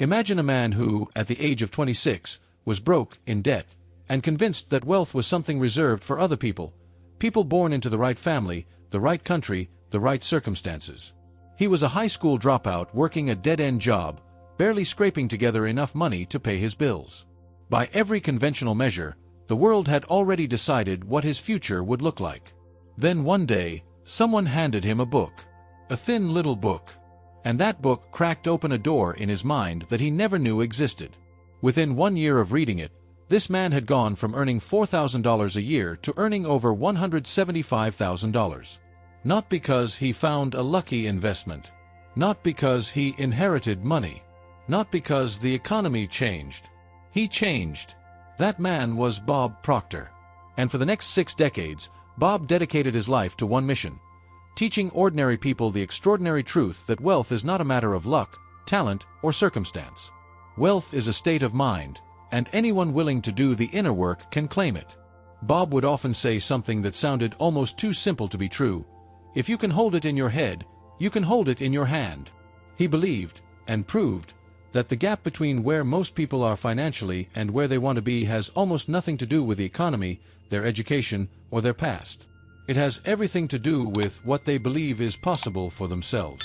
Imagine a man who, at the age of 26, was broke, in debt, and convinced that wealth was something reserved for other people, people born into the right family, the right country, the right circumstances. He was a high school dropout working a dead-end job, barely scraping together enough money to pay his bills. By every conventional measure, the world had already decided what his future would look like. Then one day, someone handed him a book. A thin little book. And that book cracked open a door in his mind that he never knew existed. Within 1 year of reading it, this man had gone from earning $4,000 a year to earning over $175,000. Not because he found a lucky investment. Not because he inherited money. Not because the economy changed. He changed. That man was Bob Proctor. And for the next 6 decades, Bob dedicated his life to one mission: teaching ordinary people the extraordinary truth that wealth is not a matter of luck, talent, or circumstance. Wealth is a state of mind, and anyone willing to do the inner work can claim it. Bob would often say something that sounded almost too simple to be true: if you can hold it in your head, you can hold it in your hand. He believed, and proved, that the gap between where most people are financially and where they want to be has almost nothing to do with the economy, their education, or their past. It has everything to do with what they believe is possible for themselves.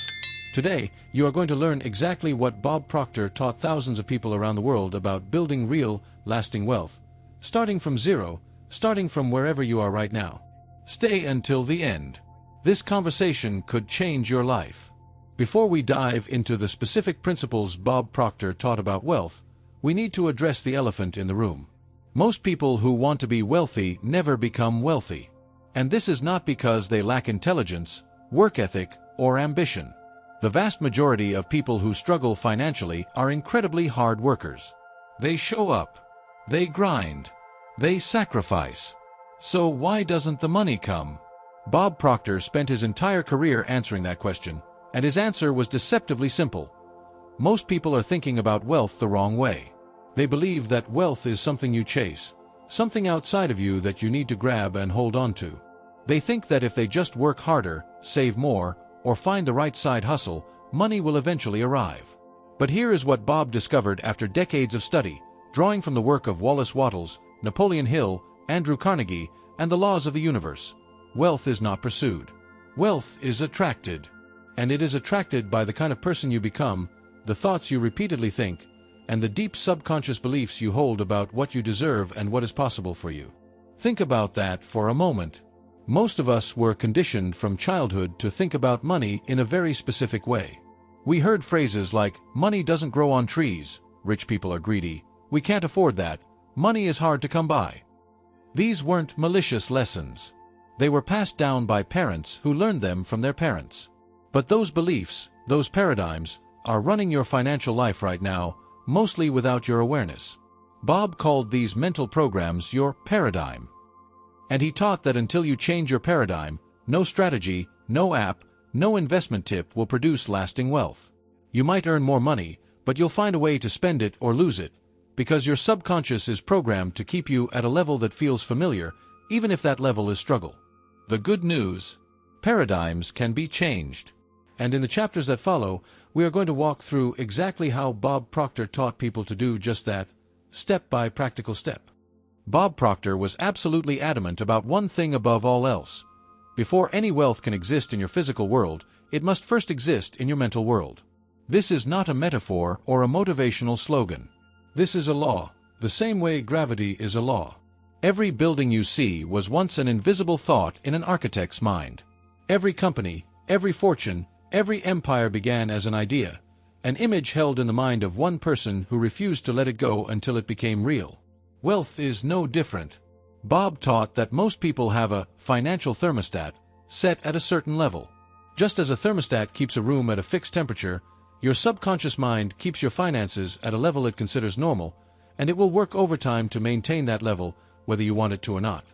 Today, you are going to learn exactly what Bob Proctor taught thousands of people around the world about building real, lasting wealth, starting from zero, starting from wherever you are right now. Stay until the end. This conversation could change your life. Before we dive into the specific principles Bob Proctor taught about wealth, we need to address the elephant in the room. Most people who want to be wealthy never become wealthy. And this is not because they lack intelligence, work ethic, or ambition. The vast majority of people who struggle financially are incredibly hard workers. They show up. They grind. They sacrifice. So why doesn't the money come? Bob Proctor spent his entire career answering that question, and his answer was deceptively simple. Most people are thinking about wealth the wrong way. They believe that wealth is something you chase, something outside of you that you need to grab and hold on to. They think that if they just work harder, save more, or find the right side hustle, money will eventually arrive. But here is what Bob discovered after decades of study, drawing from the work of Wallace Wattles, Napoleon Hill, Andrew Carnegie, and the laws of the universe. Wealth is not pursued. Wealth is attracted. And it is attracted by the kind of person you become, the thoughts you repeatedly think, and the deep subconscious beliefs you hold about what you deserve and what is possible for you. Think about that for a moment. Most of us were conditioned from childhood to think about money in a very specific way. We heard phrases like, "Money doesn't grow on trees," "Rich people are greedy," "We can't afford that," "Money is hard to come by." These weren't malicious lessons. They were passed down by parents who learned them from their parents. But those beliefs, those paradigms, are running your financial life right now, mostly without your awareness. Bob called these mental programs your paradigm. And he taught that until you change your paradigm, no strategy, no app, no investment tip will produce lasting wealth. You might earn more money, but you'll find a way to spend it or lose it, because your subconscious is programmed to keep you at a level that feels familiar, even if that level is struggle. The good news: paradigms can be changed. And in the chapters that follow, we are going to walk through exactly how Bob Proctor taught people to do just that, step by practical step. Bob Proctor was absolutely adamant about one thing above all else. Before any wealth can exist in your physical world, it must first exist in your mental world. This is not a metaphor or a motivational slogan. This is a law, the same way gravity is a law. Every building you see was once an invisible thought in an architect's mind. Every company, every fortune, every empire began as an idea, an image held in the mind of one person who refused to let it go until it became real. Wealth is no different. Bob taught that most people have a financial thermostat set at a certain level. Just as a thermostat keeps a room at a fixed temperature, your subconscious mind keeps your finances at a level it considers normal, and it will work overtime to maintain that level, whether you want it to or not.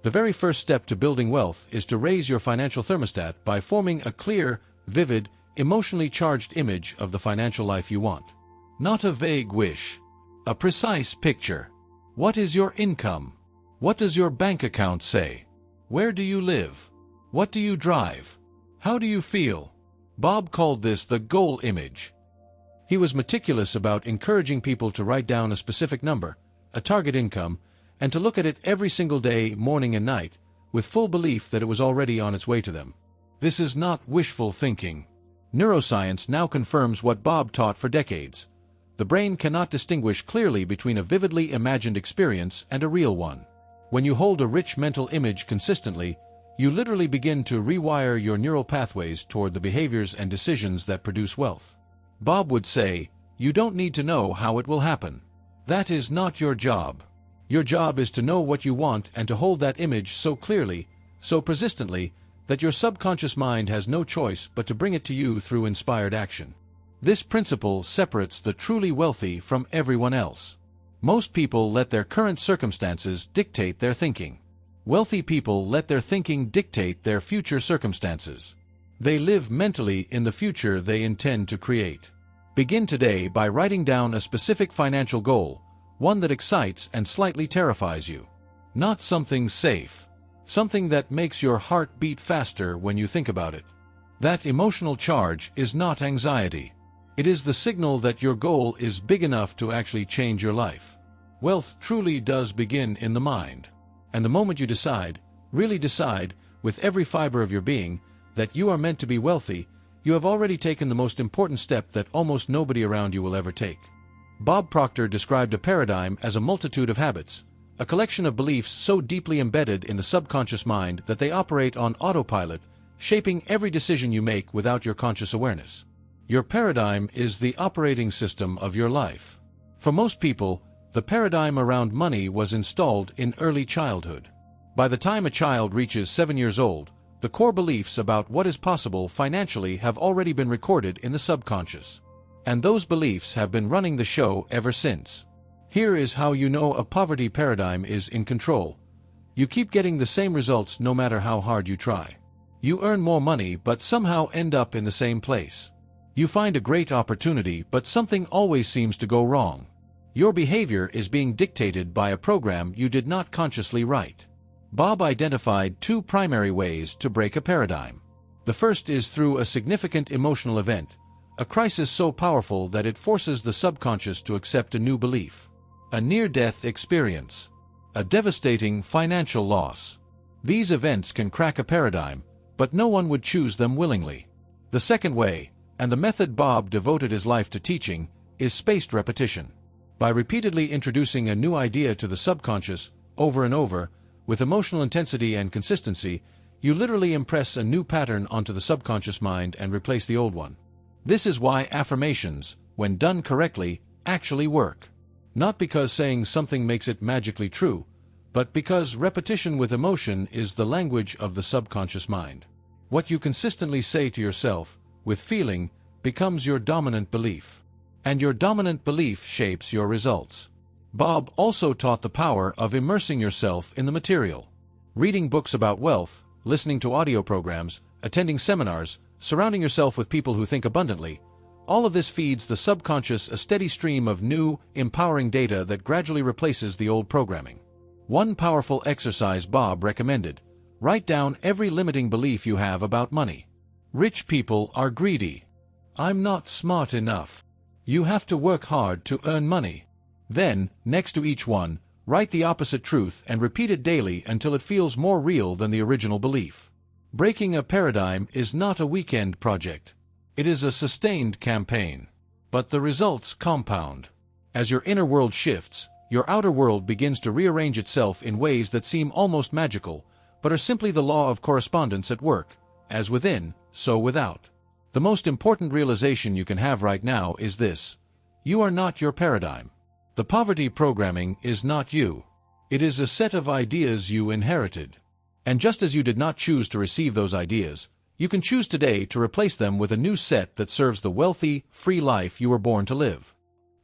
The very first step to building wealth is to raise your financial thermostat by forming a clear, vivid, emotionally charged image of the financial life you want. Not a vague wish. A precise picture. What is your income? What does your bank account say? Where do you live? What do you drive? How do you feel? Bob called this the goal image. He was meticulous about encouraging people to write down a specific number, a target income, and to look at it every single day, morning and night, with full belief that it was already on its way to them. This is not wishful thinking. Neuroscience now confirms what Bob taught for decades. The brain cannot distinguish clearly between a vividly imagined experience and a real one. When you hold a rich mental image consistently, you literally begin to rewire your neural pathways toward the behaviors and decisions that produce wealth. Bob would say, "You don't need to know how it will happen. That is not your job. Your job is to know what you want and to hold that image so clearly, so persistently, that your subconscious mind has no choice but to bring it to you through inspired action." This principle separates the truly wealthy from everyone else. Most people let their current circumstances dictate their thinking. Wealthy people let their thinking dictate their future circumstances. They live mentally in the future they intend to create. Begin today by writing down a specific financial goal, one that excites and slightly terrifies you. Not something safe. Something that makes your heart beat faster when you think about it. That emotional charge is not anxiety. It is the signal that your goal is big enough to actually change your life. Wealth truly does begin in the mind. And the moment you decide, really decide, with every fiber of your being, that you are meant to be wealthy, you have already taken the most important step that almost nobody around you will ever take. Bob Proctor described a paradigm as a multitude of habits, a collection of beliefs so deeply embedded in the subconscious mind that they operate on autopilot, shaping every decision you make without your conscious awareness. Your paradigm is the operating system of your life. For most people, the paradigm around money was installed in early childhood. By the time a child reaches 7 years old, the core beliefs about what is possible financially have already been recorded in the subconscious. And those beliefs have been running the show ever since. Here is how you know a poverty paradigm is in control. You keep getting the same results no matter how hard you try. You earn more money but somehow end up in the same place. You find a great opportunity but something always seems to go wrong. Your behavior is being dictated by a program you did not consciously write. Bob identified two primary ways to break a paradigm. The first is through a significant emotional event, a crisis so powerful that it forces the subconscious to accept a new belief. A near-death experience. A devastating financial loss. These events can crack a paradigm, but no one would choose them willingly. The second way, and the method Bob devoted his life to teaching, is spaced repetition. By repeatedly introducing a new idea to the subconscious, over and over, with emotional intensity and consistency, you literally impress a new pattern onto the subconscious mind and replace the old one. This is why affirmations, when done correctly, actually work. Not because saying something makes it magically true, but because repetition with emotion is the language of the subconscious mind. What you consistently say to yourself, with feeling, becomes your dominant belief. And your dominant belief shapes your results. Bob also taught the power of immersing yourself in the material. Reading books about wealth, listening to audio programs, attending seminars, surrounding yourself with people who think abundantly, all of this feeds the subconscious a steady stream of new, empowering data that gradually replaces the old programming. One powerful exercise Bob recommended: write down every limiting belief you have about money. Rich people are greedy. I'm not smart enough. You have to work hard to earn money. Then, next to each one, write the opposite truth and repeat it daily until it feels more real than the original belief. Breaking a paradigm is not a weekend project. It is a sustained campaign. But the results compound. As your inner world shifts, your outer world begins to rearrange itself in ways that seem almost magical, but are simply the law of correspondence at work. As within, so without. The most important realization you can have right now is this: you are not your paradigm. The poverty programming is not you. It is a set of ideas you inherited. And just as you did not choose to receive those ideas, you can choose today to replace them with a new set that serves the wealthy, free life you were born to live.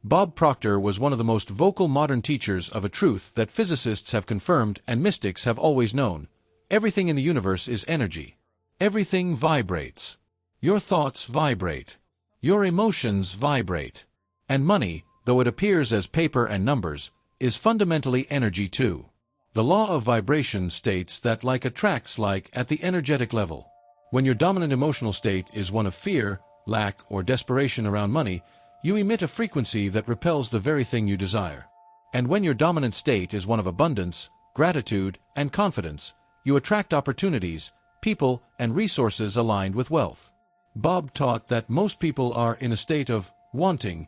Bob Proctor was one of the most vocal modern teachers of a truth that physicists have confirmed and mystics have always known. Everything in the universe is energy. Everything vibrates. Your thoughts vibrate. Your emotions vibrate. And money, though it appears as paper and numbers, is fundamentally energy too. The law of vibration states that like attracts like at the energetic level. When your dominant emotional state is one of fear, lack, or desperation around money, you emit a frequency that repels the very thing you desire. And when your dominant state is one of abundance, gratitude, and confidence, you attract opportunities, people, and resources aligned with wealth. Bob taught that most people are in a state of wanting,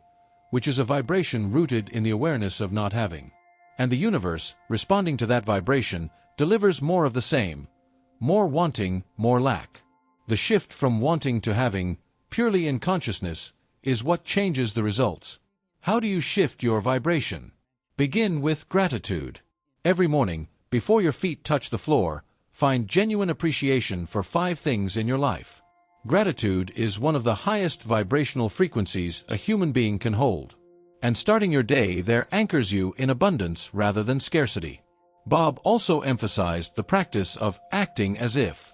which is a vibration rooted in the awareness of not having. And the universe, responding to that vibration, delivers more of the same. More wanting, more lack. The shift from wanting to having, purely in consciousness, is what changes the results. How do you shift your vibration? Begin with gratitude. Every morning, before your feet touch the floor, find genuine appreciation for 5 things in your life. Gratitude is one of the highest vibrational frequencies a human being can hold. And starting your day there anchors you in abundance rather than scarcity. Bob also emphasized the practice of acting as if.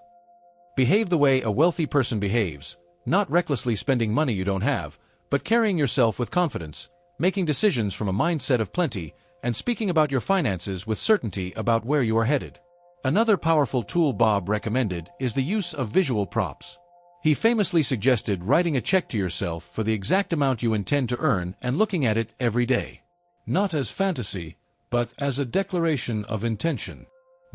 Behave the way a wealthy person behaves, not recklessly spending money you don't have, but carrying yourself with confidence, making decisions from a mindset of plenty, and speaking about your finances with certainty about where you are headed. Another powerful tool Bob recommended is the use of visual props. He famously suggested writing a check to yourself for the exact amount you intend to earn and looking at it every day. Not as fantasy, but as a declaration of intention.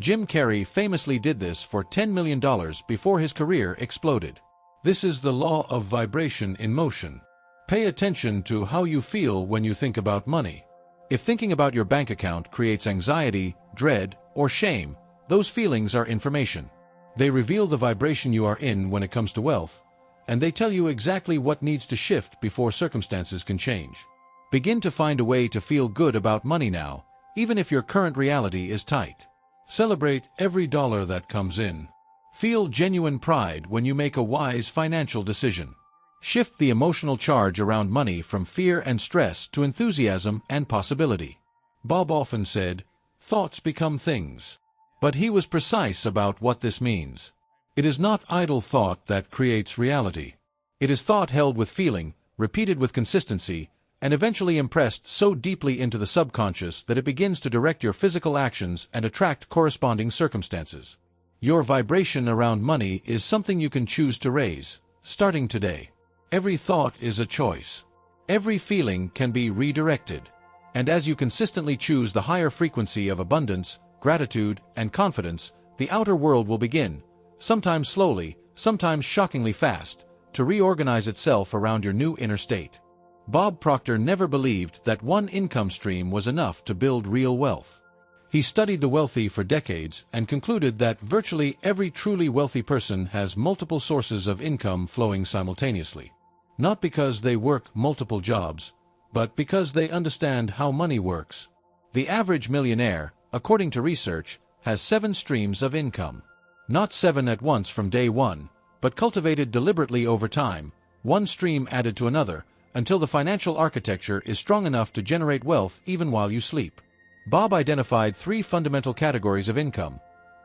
Jim Carrey famously did this for $10 million before his career exploded. This is the law of vibration in motion. Pay attention to how you feel when you think about money. If thinking about your bank account creates anxiety, dread, or shame, those feelings are information. They reveal the vibration you are in when it comes to wealth, and they tell you exactly what needs to shift before circumstances can change. Begin to find a way to feel good about money now, even if your current reality is tight. Celebrate every dollar that comes in. Feel genuine pride when you make a wise financial decision. Shift the emotional charge around money from fear and stress to enthusiasm and possibility. Bob often said, "Thoughts become things." But he was precise about what this means. It is not idle thought that creates reality. It is thought held with feeling, repeated with consistency, and eventually impressed so deeply into the subconscious that it begins to direct your physical actions and attract corresponding circumstances. Your vibration around money is something you can choose to raise, starting today. Every thought is a choice. Every feeling can be redirected. And as you consistently choose the higher frequency of abundance, gratitude, and confidence, the outer world will begin, sometimes slowly, sometimes shockingly fast, to reorganize itself around your new inner state. Bob Proctor never believed that one income stream was enough to build real wealth. He studied the wealthy for decades and concluded that virtually every truly wealthy person has multiple sources of income flowing simultaneously. Not because they work multiple jobs, but because they understand how money works. The average millionaire, according to research, has 7 streams of income. Not 7 at once from day one, but cultivated deliberately over time, one stream added to another, until the financial architecture is strong enough to generate wealth even while you sleep. Bob identified 3 fundamental categories of income: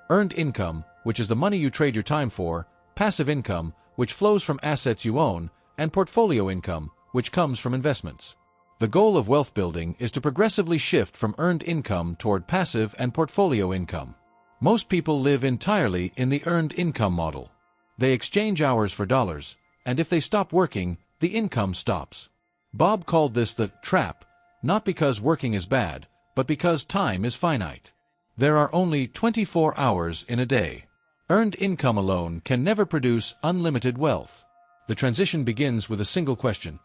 earned income, which is the money you trade your time for; passive income, which flows from assets you own; and portfolio income, which comes from investments. The goal of wealth building is to progressively shift from earned income toward passive and portfolio income. Most people live entirely in the earned income model. They exchange hours for dollars, and if they stop working, the income stops. Bob called this the trap, not because working is bad, but because time is finite. There are only 24 hours in a day. Earned income alone can never produce unlimited wealth. The transition begins with a single question: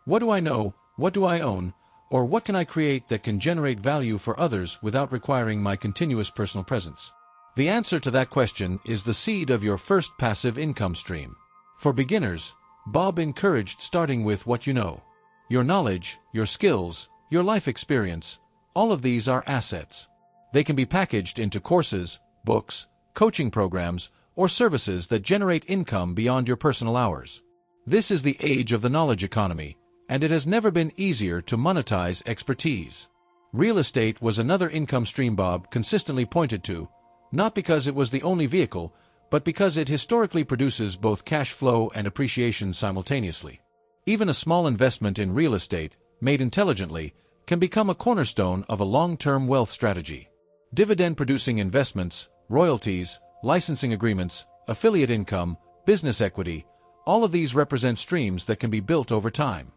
what do I know? What do I own? Or what can I create that can generate value for others without requiring my continuous personal presence? The answer to that question is the seed of your first passive income stream. For beginners, Bob encouraged starting with what you know. Your knowledge, your skills, your life experience, all of these are assets. They can be packaged into courses, books, coaching programs, or services that generate income beyond your personal hours. This is the age of the knowledge economy, and it has never been easier to monetize expertise. Real estate was another income stream Bob consistently pointed to, not because it was the only vehicle, but because it historically produces both cash flow and appreciation simultaneously. Even a small investment in real estate, made intelligently, can become a cornerstone of a long-term wealth strategy. Dividend-producing investments, royalties, licensing agreements, affiliate income, business equity, all of these represent streams that can be built over time.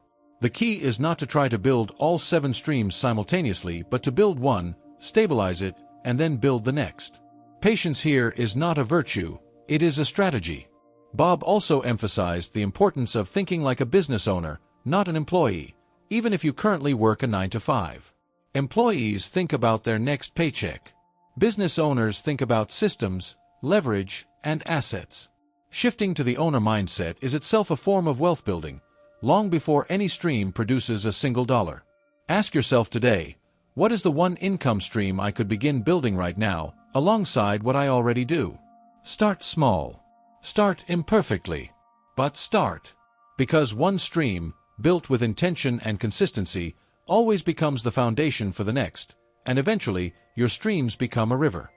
The key is not to try to build all 7 streams simultaneously, but to build one, stabilize it, and then build the next. Patience here is not a virtue, it is a strategy. Bob also emphasized the importance of thinking like a business owner, not an employee, even if you currently work a 9-to-5. Employees think about their next paycheck. Business owners think about systems, leverage, and assets. Shifting to the owner mindset is itself a form of wealth building, long before any stream produces a single dollar. Ask yourself today, what is the one income stream I could begin building right now, alongside what I already do? Start small. Start imperfectly. But start. Because one stream, built with intention and consistency, always becomes the foundation for the next, and eventually, your streams become a river.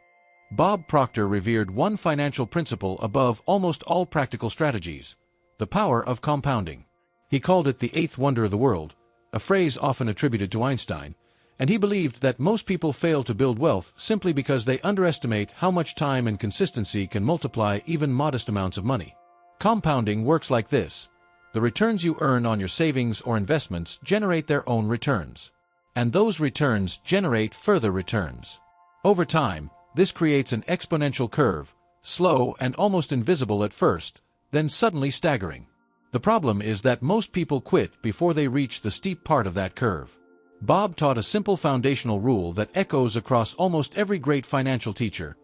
Bob Proctor revered one financial principle above almost all practical strategies: the power of compounding. He called it the 8th wonder of the world, a phrase often attributed to Einstein, and he believed that most people fail to build wealth simply because they underestimate how much time and consistency can multiply even modest amounts of money. Compounding works like this: the returns you earn on your savings or investments generate their own returns. And those returns generate further returns. Over time, this creates an exponential curve, slow and almost invisible at first, then suddenly staggering. The problem is that most people quit before they reach the steep part of that curve. Bob taught a simple foundational rule that echoes across almost every great financial teacher: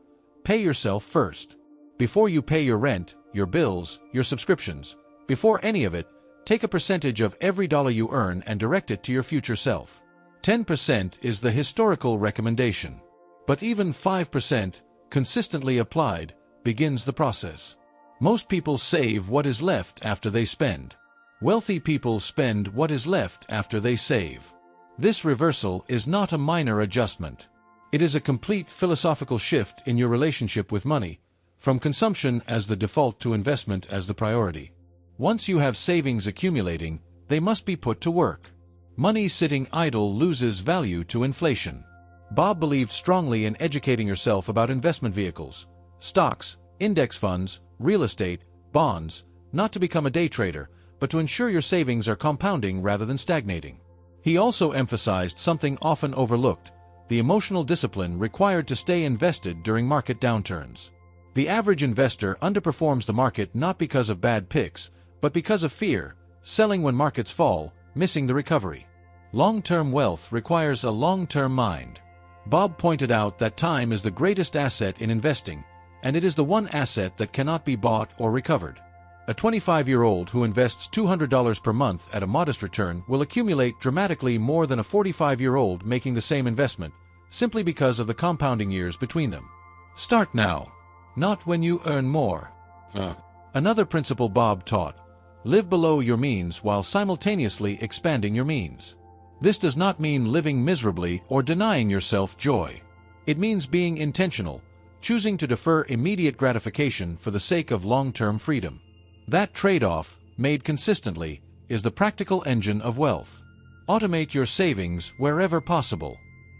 pay yourself first. Before you pay your rent, your bills, your subscriptions, before any of it, take a percentage of every dollar you earn and direct it to your future self. 10% is the historical recommendation. But even 5%, consistently applied, begins the process. Most people save what is left after they spend. Wealthy people spend what is left after they save. This reversal is not a minor adjustment. It is a complete philosophical shift in your relationship with money, from consumption as the default to investment as the priority. Once you have savings accumulating, they must be put to work. Money sitting idle loses value to inflation. Bob believed strongly in educating yourself about investment vehicles, stocks, index funds, real estate, bonds, not to become a day trader, but to ensure your savings are compounding rather than stagnating. He also emphasized something often overlooked: the emotional discipline required to stay invested during market downturns. The average investor underperforms the market not because of bad picks, but because of fear, selling when markets fall, missing the recovery. Long-term wealth requires a long-term mind. Bob pointed out that time is the greatest asset in investing, and it is the one asset that cannot be bought or recovered. A 25-year-old who invests $200 per month at a modest return will accumulate dramatically more than a 45-year-old making the same investment, simply because of the compounding years between them. Start now, not when you earn more. Another principle Bob taught: live below your means while simultaneously expanding your means. This does not mean living miserably or denying yourself joy. It means being intentional, choosing to defer immediate gratification for the sake of long-term freedom. That trade-off, made consistently, is the practical engine of wealth. Automate your savings wherever possible.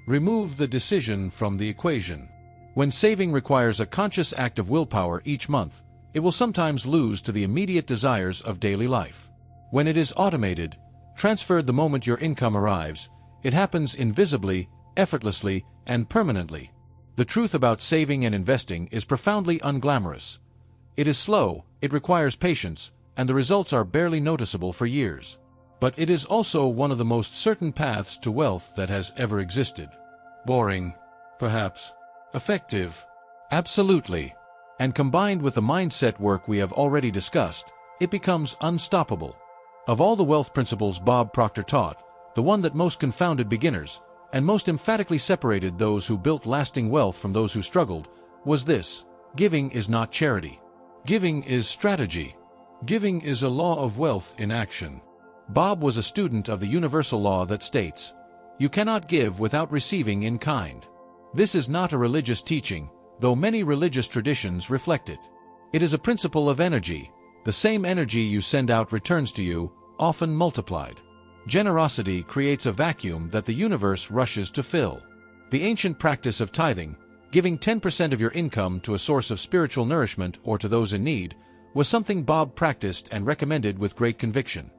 Remove the decision from the equation. When saving requires a conscious act of willpower each month, it will sometimes lose to the immediate desires of daily life. When it is automated, transferred the moment your income arrives, it happens invisibly, effortlessly, and permanently. The truth about saving and investing is profoundly unglamorous. It is slow, it requires patience, and the results are barely noticeable for years. But it is also one of the most certain paths to wealth that has ever existed. Boring, perhaps. Effective, absolutely. And combined with the mindset work we have already discussed, it becomes unstoppable. Of all the wealth principles Bob Proctor taught, the one that most confounded beginners, and most emphatically separated those who built lasting wealth from those who struggled, was this: giving is not charity. Giving is strategy. Giving is a law of wealth in action. Bob was a student of the universal law that states, "You cannot give without receiving in kind." This is not a religious teaching, though many religious traditions reflect it. It is a principle of energy. The same energy you send out returns to you, often multiplied. Generosity creates a vacuum that the universe rushes to fill. The ancient practice of tithing, giving 10% of your income to a source of spiritual nourishment or to those in need, was something Bob practiced and recommended with great conviction.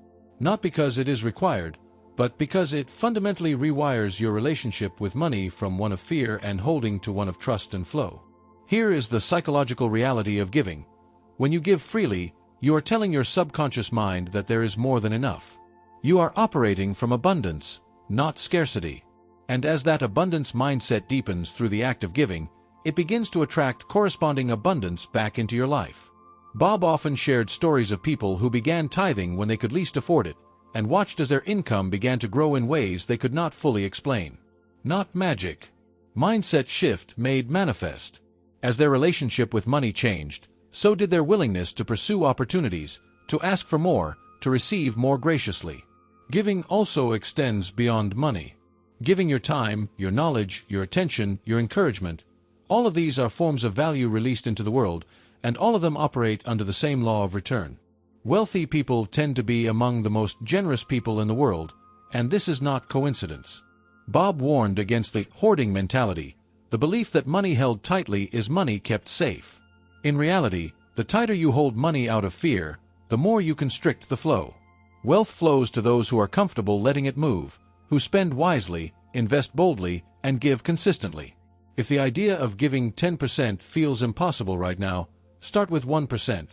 not because it is required, but because it fundamentally rewires your relationship with money from one of fear and holding to one of trust and flow. Here is the psychological reality of giving. When you give freely, you are telling your subconscious mind that there is more than enough. You are operating from abundance, not scarcity. And as that abundance mindset deepens through the act of giving, it begins to attract corresponding abundance back into your life. Bob often shared stories of people who began tithing when they could least afford it, and watched as their income began to grow in ways they could not fully explain. Not magic. Mindset shift made manifest. As their relationship with money changed, so did their willingness to pursue opportunities, to ask for more, to receive more graciously. Giving also extends beyond money. Giving your time, your knowledge, your attention, your encouragement, all of these are forms of value released into the world, and all of them operate under the same law of return. Wealthy people tend to be among the most generous people in the world, and this is not coincidence. Bob warned against the hoarding mentality, the belief that money held tightly is money kept safe. In reality, the tighter you hold money out of fear, the more you constrict the flow. Wealth flows to those who are comfortable letting it move, who spend wisely, invest boldly, and give consistently. If the idea of giving 10% feels impossible right now, start with 1%.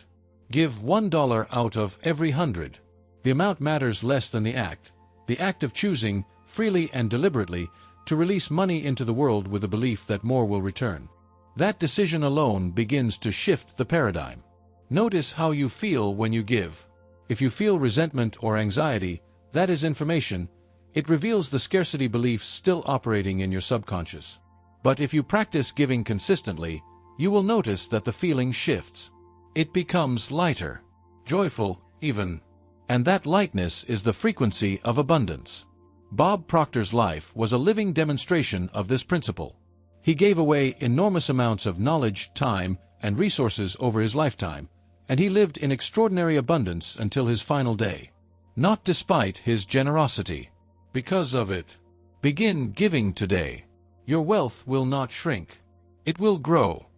Give $1 out of every 100. The amount matters less than the act of choosing, freely and deliberately, to release money into the world with the belief that more will return. That decision alone begins to shift the paradigm. Notice how you feel when you give. If you feel resentment or anxiety, that is information. It reveals the scarcity beliefs still operating in your subconscious. But if you practice giving consistently, you will notice that the feeling shifts. It becomes lighter, joyful, even. And that lightness is the frequency of abundance. Bob Proctor's life was a living demonstration of this principle. He gave away enormous amounts of knowledge, time, and resources over his lifetime, and he lived in extraordinary abundance until his final day. Not despite his generosity. Because of it. Begin giving today. Your wealth will not shrink. It will grow.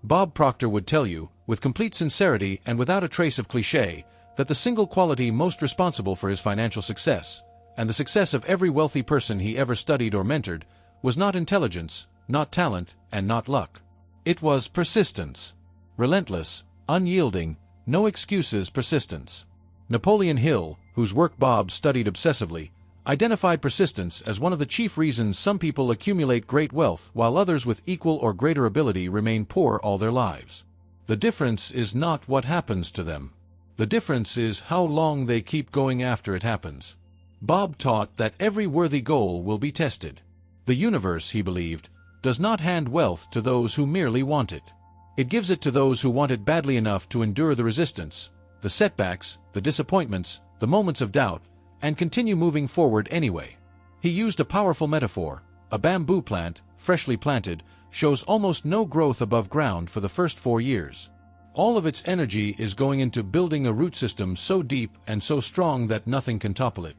Bob Proctor would tell you, with complete sincerity and without a trace of cliché, that the single quality most responsible for his financial success, and the success of every wealthy person he ever studied or mentored, was not intelligence, not talent, and not luck. It was persistence. Relentless, unyielding, no excuses persistence. Napoleon Hill, whose work Bob studied obsessively, identified persistence as one of the chief reasons some people accumulate great wealth while others with equal or greater ability remain poor all their lives. The difference is not what happens to them. The difference is how long they keep going after it happens. Bob taught that every worthy goal will be tested. The universe, he believed, does not hand wealth to those who merely want it. It gives it to those who want it badly enough to endure the resistance, the setbacks, the disappointments, the moments of doubt, and continue moving forward anyway. He used a powerful metaphor. A bamboo plant, freshly planted, shows almost no growth above ground for the first 4 years. All of its energy is going into building a root system so deep and so strong that nothing can topple it.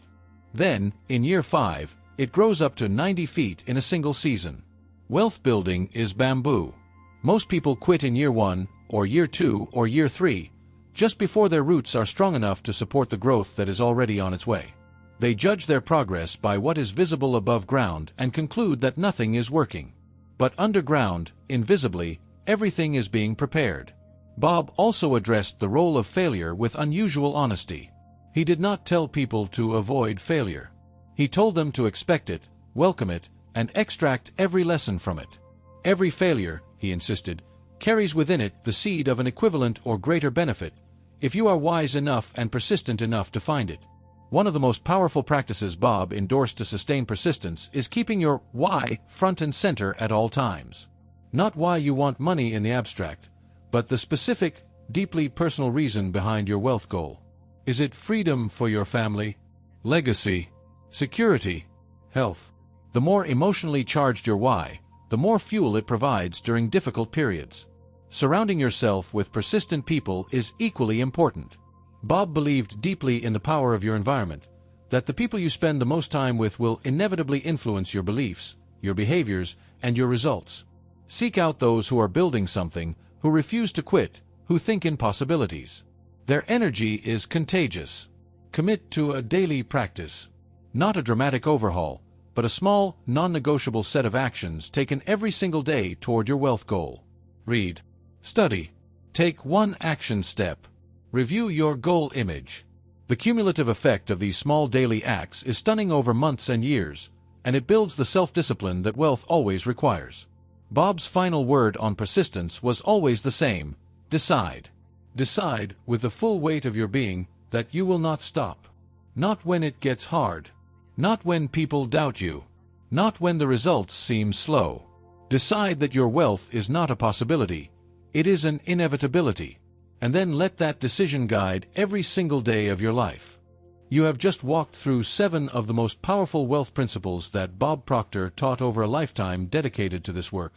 Then, in year 5, it grows up to 90 feet in a single season. Wealth building is bamboo. Most people quit in year 1, or year 2, or year 3, just before their roots are strong enough to support the growth that is already on its way. They judge their progress by what is visible above ground and conclude that nothing is working. But underground, invisibly, everything is being prepared. Bob also addressed the role of failure with unusual honesty. He did not tell people to avoid failure. He told them to expect it, welcome it, and extract every lesson from it. Every failure, he insisted, carries within it the seed of an equivalent or greater benefit, if you are wise enough and persistent enough to find it. One of the most powerful practices Bob endorsed to sustain persistence is keeping your why front and center at all times. Not why you want money in the abstract, but the specific, deeply personal reason behind your wealth goal. Is it freedom for your family? Legacy? Security? Health? The more emotionally charged your why, the more fuel it provides during difficult periods. Surrounding yourself with persistent people is equally important. Bob believed deeply in the power of your environment, that the people you spend the most time with will inevitably influence your beliefs, your behaviors, and your results. Seek out those who are building something, who refuse to quit, who think in possibilities. Their energy is contagious. Commit to a daily practice. Not a dramatic overhaul, but a small, non-negotiable set of actions taken every single day toward your wealth goal. Read. Study. Take one action step. Review your goal image. The cumulative effect of these small daily acts is stunning over months and years, and it builds the self-discipline that wealth always requires. Bob's final word on persistence was always the same: decide. Decide, with the full weight of your being, that you will not stop. Not when it gets hard. Not when people doubt you. Not when the results seem slow. Decide that your wealth is not a possibility, it is an inevitability. And then let that decision guide every single day of your life. You have just walked through 7 of the most powerful wealth principles that Bob Proctor taught over a lifetime dedicated to this work.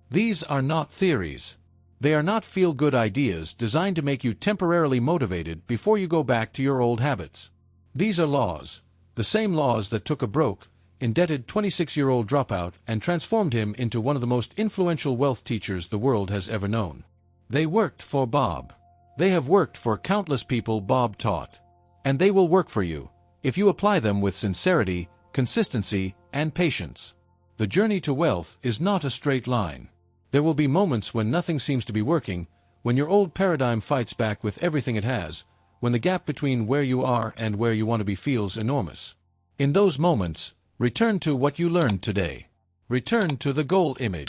These are not theories. They are not feel-good ideas designed to make you temporarily motivated before you go back to your old habits. These are laws, the same laws that took a broke, indebted 26-year-old dropout and transformed him into one of the most influential wealth teachers the world has ever known. They worked for Bob. They have worked for countless people Bob taught. And they will work for you, if you apply them with sincerity, consistency, and patience. The journey to wealth is not a straight line. There will be moments when nothing seems to be working, when your old paradigm fights back with everything it has, when the gap between where you are and where you want to be feels enormous. In those moments, return to what you learned today. Return to the goal image.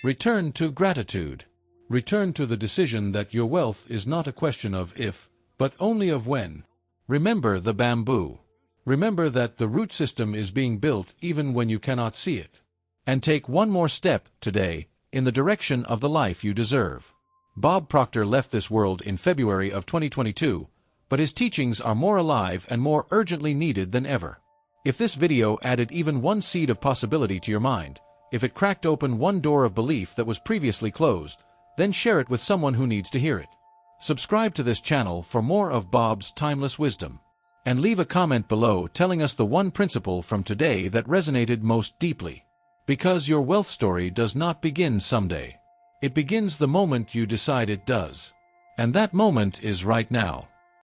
Return to gratitude. Return to the decision that your wealth is not a question of if, but only of when. Remember the bamboo. Remember that the root system is being built even when you cannot see it. And take one more step today in the direction of the life you deserve. Bob Proctor left this world in February of 2022, but his teachings are more alive and more urgently needed than ever. If this video added even one seed of possibility to your mind, if it cracked open one door of belief that was previously closed, then share it with someone who needs to hear it. Subscribe to this channel for more of Bob's timeless wisdom. And leave a comment below telling us the one principle from today that resonated most deeply. Because your wealth story does not begin someday. It begins the moment you decide it does. And that moment is right now.